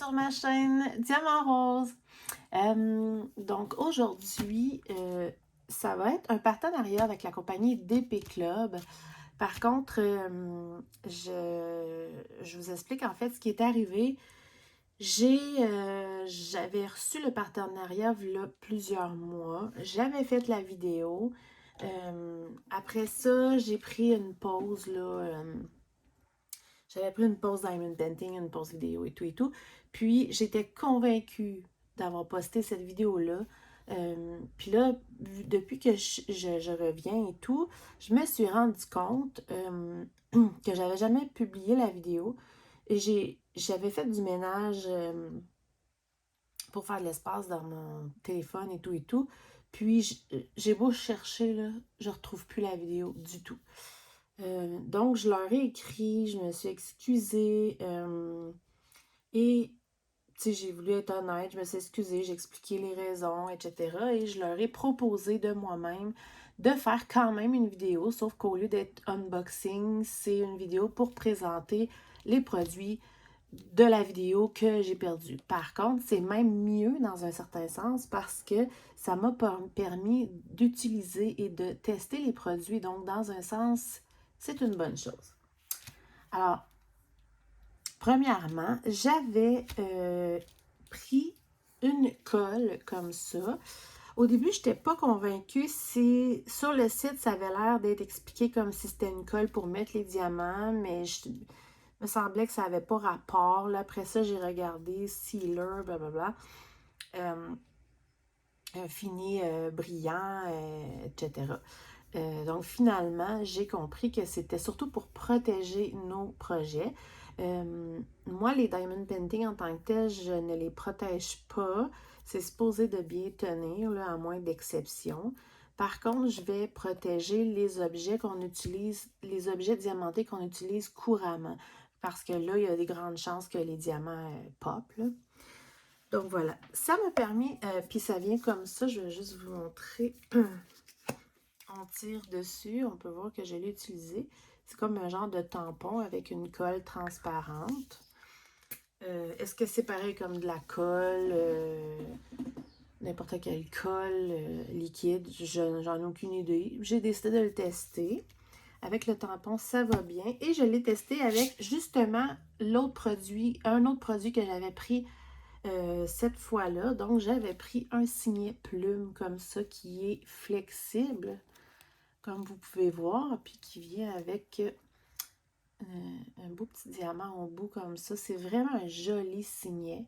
sur ma chaîne Diamant Rose. Donc aujourd'hui, ça va être un partenariat avec la compagnie DP Club. Par contre, je vous explique en fait ce qui est arrivé. J'avais reçu le partenariat il y a plusieurs mois. J'avais fait la vidéo. Après ça, j'ai pris une pause là. J'avais pris une pause Diamond Painting, une pause vidéo et tout et tout. Puis j'étais convaincue d'avoir posté cette vidéo-là. Puis là, depuis que je reviens et tout, je me suis rendu compte que j'avais jamais publié la vidéo. Et j'avais fait du ménage pour faire de l'espace dans mon téléphone et tout et tout. Puis j'ai beau chercher, là, je retrouve plus la vidéo du tout. Donc, je leur ai écrit, je me suis excusée et j'ai voulu être honnête, je me suis excusée, j'ai expliqué les raisons, etc. Et je leur ai proposé de moi-même de faire quand même une vidéo, sauf qu'au lieu d'être unboxing, c'est une vidéo pour présenter les produits de la vidéo que j'ai perdu. Par contre, c'est même mieux dans un certain sens parce que ça m'a permis d'utiliser et de tester les produits. Donc, dans un sens, c'est une bonne chose. Alors, premièrement, j'avais pris une colle comme ça. Au début, je n'étais pas convaincue. Sur le site, ça avait l'air d'être expliqué comme si c'était une colle pour mettre les diamants, mais me semblait que ça n'avait pas rapport. Là, après ça, j'ai regardé Sealer, blablabla. Fini brillant, etc. Donc, finalement, j'ai compris que c'était surtout pour protéger nos projets. Moi, les Diamond Painting en tant que tel, je ne les protège pas. C'est supposé de bien tenir, là, à moins d'exception. Par contre, je vais protéger les objets qu'on utilise, les objets diamantés qu'on utilise couramment. Parce que là, il y a des grandes chances que les diamants pop, là. Donc voilà, ça m'a permis, puis ça vient comme ça, je vais juste vous montrer. On tire dessus, on peut voir que je l'ai utilisé. C'est comme un genre de tampon avec une colle transparente. Est-ce que c'est pareil comme de la colle, n'importe quelle colle liquide? J'en ai aucune idée. J'ai décidé de le tester. Avec le tampon, ça va bien. Et je l'ai testé avec justement l'autre produit, un autre produit que j'avais pris cette fois-là. Donc, j'avais pris un signet plume comme ça qui est flexible, comme vous pouvez voir, puis qui vient avec un beau petit diamant au bout comme ça. C'est vraiment un joli signet.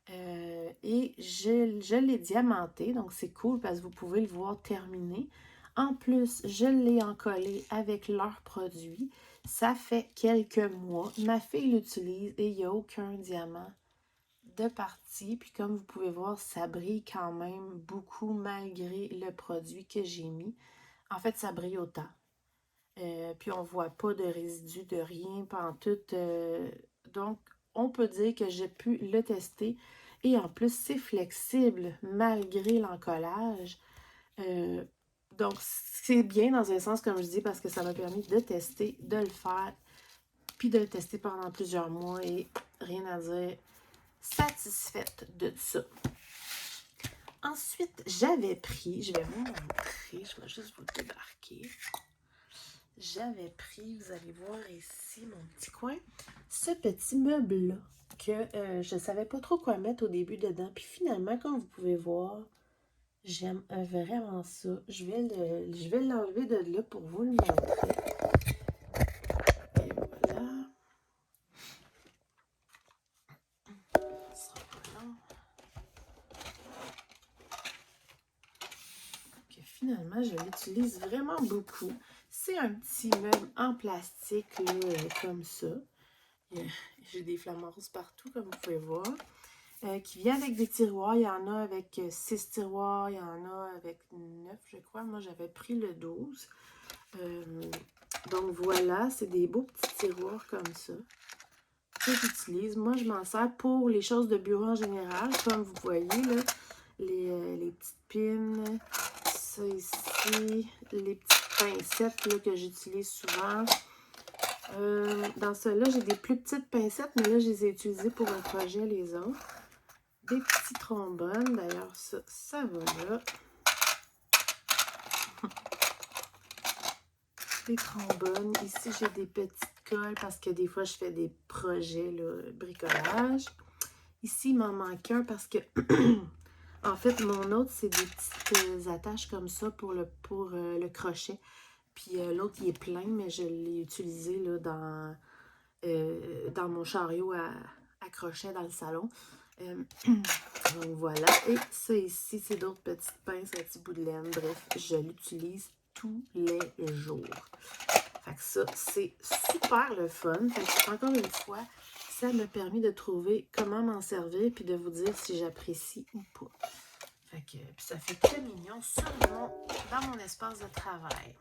Et je l'ai diamanté, donc c'est cool parce que vous pouvez le voir terminé. En plus, je l'ai encollé avec leurs produits. Ça fait quelques mois. Ma fille l'utilise et il n'y a aucun diamant de partie. Puis comme vous pouvez voir, ça brille quand même beaucoup malgré le produit que j'ai mis. En fait, ça brille autant. Puis on ne voit pas de résidus de rien pantoute. Donc, on peut dire que j'ai pu le tester. Et en plus, c'est flexible malgré l'encollage. Donc, c'est bien dans un sens, comme je dis, parce que ça m'a permis de tester, de le faire, puis de le tester pendant plusieurs mois et rien à dire, satisfaite de ça. Ensuite, j'avais pris, je vais vous montrer, je vais juste vous débarquer. J'avais pris, vous allez voir ici, mon petit coin, ce petit meuble-là que je ne savais pas trop quoi mettre au début dedans. Puis finalement, comme vous pouvez voir, j'aime vraiment ça. Je vais l'enlever de là pour vous le montrer. Et voilà. Ça sera pas long. Que finalement, je l'utilise vraiment beaucoup. C'est un petit meuble en plastique, là, comme ça. J'ai des flamants roses partout, comme vous pouvez voir. Qui vient avec des tiroirs. Il y en a avec 6 tiroirs, il y en a avec 9, je crois. Moi, j'avais pris le 12. Donc, voilà, c'est des beaux petits tiroirs comme ça que j'utilise. Moi, je m'en sers pour les choses de bureau en général. Comme vous voyez, là, les petites pins, ça ici, les petites pincettes là, que j'utilise souvent. Dans ceux-là, j'ai des plus petites pincettes, mais là, je les ai utilisées pour un projet, les autres. Des petits trombones, d'ailleurs, ça va là. Des trombones. Ici, j'ai des petites colles parce que des fois, je fais des projets, là, bricolage. Ici, il m'en manque un parce que, en fait, mon autre, c'est des petites attaches comme ça pour le crochet. Puis l'autre, il est plein, mais je l'ai utilisé là, dans mon chariot à crochet dans le salon. Donc voilà. Et ça ici, c'est d'autres petites pinces à petits bouts de laine. Bref, je l'utilise tous les jours. Fait que ça, c'est super le fun. Fait que, encore une fois, ça m'a permis de trouver comment m'en servir puis de vous dire si j'apprécie ou pas. Fait que, puis ça fait très mignon dans mon espace de travail.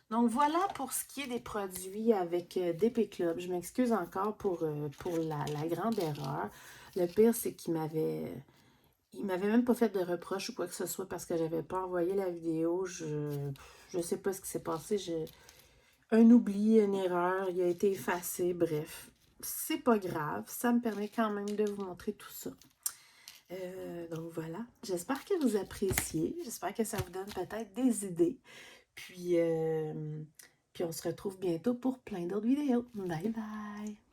Donc voilà pour ce qui est des produits avec DP Club. Je m'excuse encore pour la grande erreur. Le pire, c'est qu'il m'avait même pas fait de reproche ou quoi que ce soit parce que j'avais pas envoyé la vidéo. Je sais pas ce qui s'est passé. Un oubli, une erreur, il a été effacé, bref. C'est pas grave, ça me permet quand même de vous montrer tout ça. Donc voilà, j'espère que vous appréciez, j'espère que ça vous donne peut-être des idées. Puis on se retrouve bientôt pour plein d'autres vidéos. Bye bye!